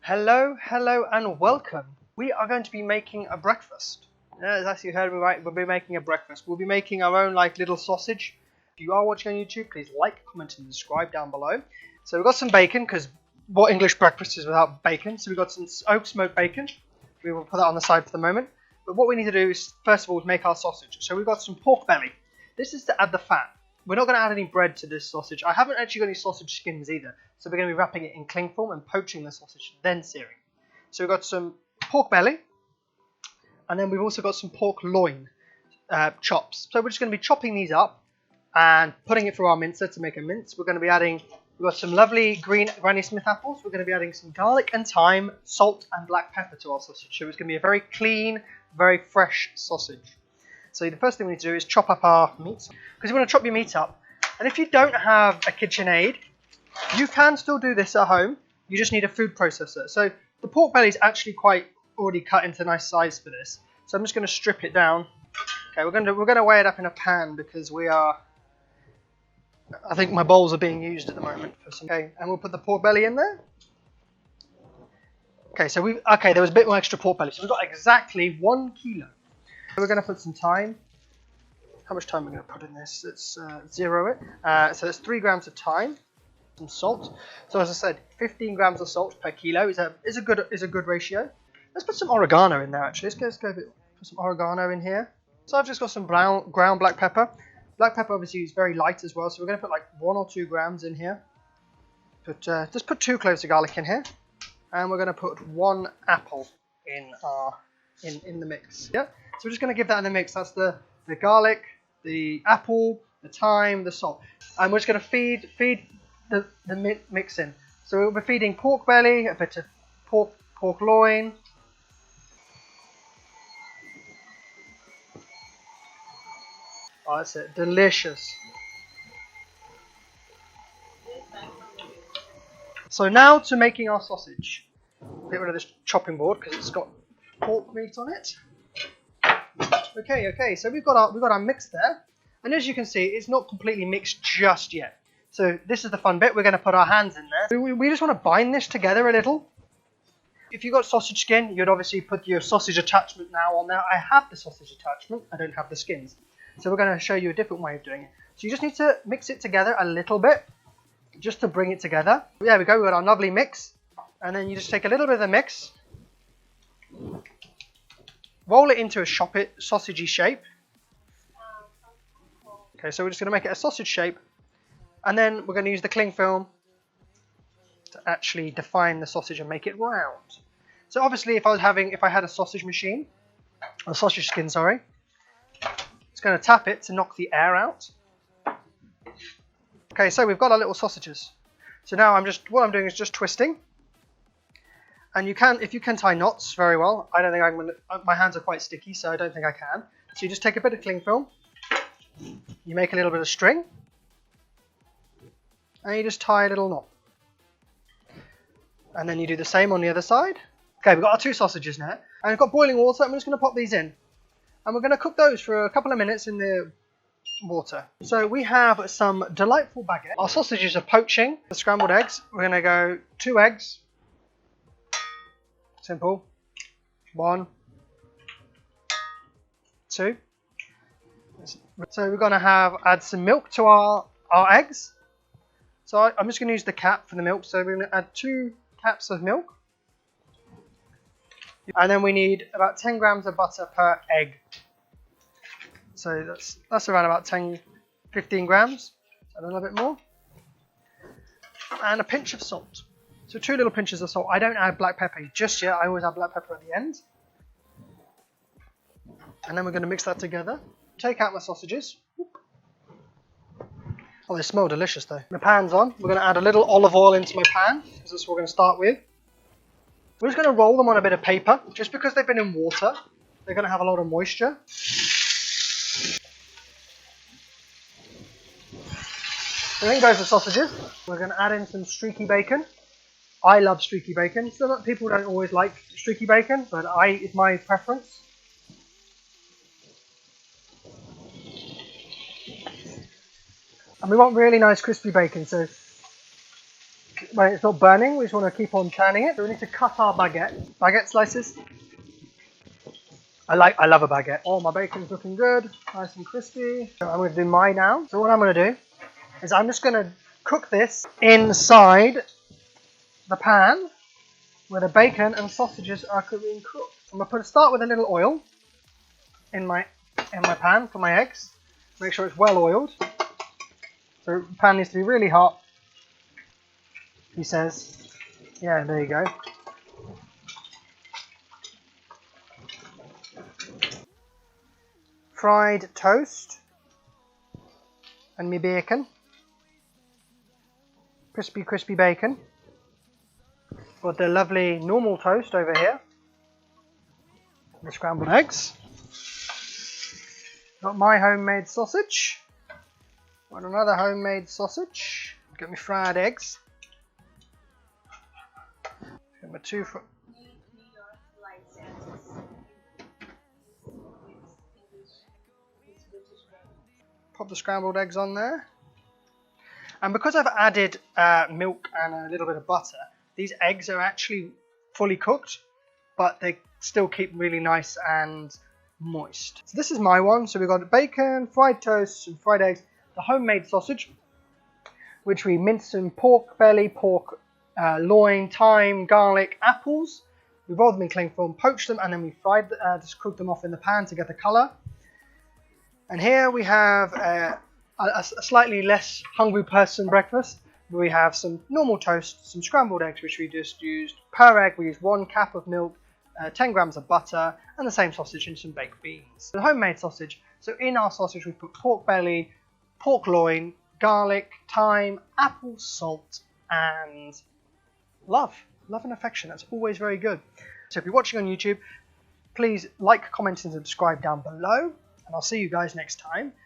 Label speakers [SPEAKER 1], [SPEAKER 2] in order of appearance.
[SPEAKER 1] Hello, hello, and welcome. We are going to be making a breakfast. As you heard me right, we'll be making a breakfast. We'll be making our own little sausage. If you are watching on YouTube, please like, comment, and subscribe down below. So we've got some bacon, because what English breakfast is without bacon? So we've got some oak smoked bacon. We will put that on the side for the moment. But what we need to do is, first of all, make our sausage. So we've got some pork belly. This is to add the fat. We're not going to add any bread to this sausage. I haven't actually got any sausage skins either. So we're going to be wrapping it in cling film and poaching the sausage, then searing. So we've got some pork belly. And then we've also got some pork loin chops. So we're just going to be chopping these up and putting it through our mincer to make a mince. We're going to be adding, we've got some lovely green Granny Smith apples. We're going to be adding some garlic and thyme, salt and black pepper to our sausage. So it's going to be a very clean, very fresh sausage. So the first thing we need to do is chop up our meat, because you want to chop your meat up. And if you don't have a KitchenAid, you can still do this at home. You just need a food processor. So the pork belly is actually quite already cut into nice size for this. So I'm just going to strip it down. Okay, we're going to weigh it up in a pan because I think my bowls are being used at the moment for some. Okay, and we'll put the pork belly in there. Okay, so there was a bit more extra pork belly, so we've got exactly 1 kilo. We're going to put some thyme. How much thyme are we going to put in this? Let's zero it. So there's 3 grams of thyme, some salt. So as I said, 15 grams of salt per kilo is a good ratio. Let's put some oregano in there actually. Let's go put some oregano in here. So I've just got some ground black pepper. Black pepper obviously is very light as well, so we're going to put like 1 or 2 grams in here. Just put 2 cloves of garlic in here, and we're going to put 1 apple in the mix. Yeah. So we're just going to give that in the mix. That's the garlic, the apple, the thyme, the salt. And we're just going to feed the mix in. So we'll be feeding pork belly, a bit of pork loin. Oh, that's it. Delicious. So now to making our sausage. Get rid of this chopping board because it's got pork meat on it. Okay, so we've got our mix there, and as you can see, it's not completely mixed just yet. So this is the fun bit. We're going to put our hands in there. We just want to bind this together a little. If you've got sausage skin, you'd obviously put your sausage attachment now on there. I have the sausage attachment. I don't have the skins. So we're going to show you a different way of doing it. So you just need to mix it together a little bit, just to bring it together. There we go. We've got our lovely mix, and then you just take a little bit of the mix. Roll it into a sausagey shape. Okay, so we're just going to make it a sausage shape, and then we're going to use the cling film to actually define the sausage and make it round. So obviously, if I had a sausage machine, a sausage skin, sorry, it's going to tap it to knock the air out. Okay, so we've got our little sausages. So now what I'm doing is just twisting. And if you can tie knots very well. I don't think my hands are quite sticky, so I don't think I can. So you just take a bit of cling film, you make a little bit of string, and you just tie a little knot. And then you do the same on the other side. Okay, we've got our 2 sausages now, and we've got boiling water, and we're just going to pop these in. And we're going to cook those for a couple of minutes in the water. So we have some delightful baguette. Our sausages are poaching. The scrambled eggs, we're going to go 2 eggs. Simple. 1, 2. So we're going to add some milk to our eggs. So I'm just going to use the cap for the milk. So we're going to add 2 caps of milk. And then we need about 10 grams of butter per egg. So that's around about 15 grams. A little bit more. And a pinch of salt. So 2 little pinches of salt. I don't add black pepper just yet. I always add black pepper at the end. And then we're going to mix that together. Take out my sausages. Oh, they smell delicious though. My pan's on. We're going to add a little olive oil into my pan, because that's what we're going to start with. We're just going to roll them on a bit of paper. Just because they've been in water, they're going to have a lot of moisture. So then goes the sausages. We're going to add in some streaky bacon. I love streaky bacon. So people don't always like streaky bacon, but it's my preference. And we want really nice crispy bacon, so when it's not burning, we just want to keep on turning it. So we need to cut our baguette slices. I love a baguette. Oh, my bacon's looking good, nice and crispy. So I'm going to do mine now. So what I'm going to do is I'm just going to cook this inside the pan where the bacon and sausages are being cooked. I'm going to start with a little oil in my pan for my eggs. Make sure it's well oiled. So the pan needs to be really hot. He says, yeah, there you go. Fried toast and me bacon. Crispy bacon. Got the lovely normal toast over here. The scrambled eggs. Got my homemade sausage. Got another homemade sausage. Got me fried eggs. Got my pop the scrambled eggs on there. And because I've added milk and a little bit of butter, these eggs are actually fully cooked, but they still keep really nice and moist. So this is my one. So we've got bacon, fried toast, and fried eggs. The homemade sausage, which we minced in pork belly, pork loin, thyme, garlic, apples. We rolled them in cling film, poached them, and then we fried, just cooked them off in the pan to get the colour. And here we have a slightly less hungry person breakfast. We have some normal toast, some scrambled eggs, which we just used per egg. We used 1 cup of milk, 10 grams of butter, and the same sausage and some baked beans. The homemade sausage. So in our sausage, we put pork belly, pork loin, garlic, thyme, apple, salt, and love and affection. That's always very good. So if you're watching on YouTube, please like, comment, and subscribe down below. And I'll see you guys next time.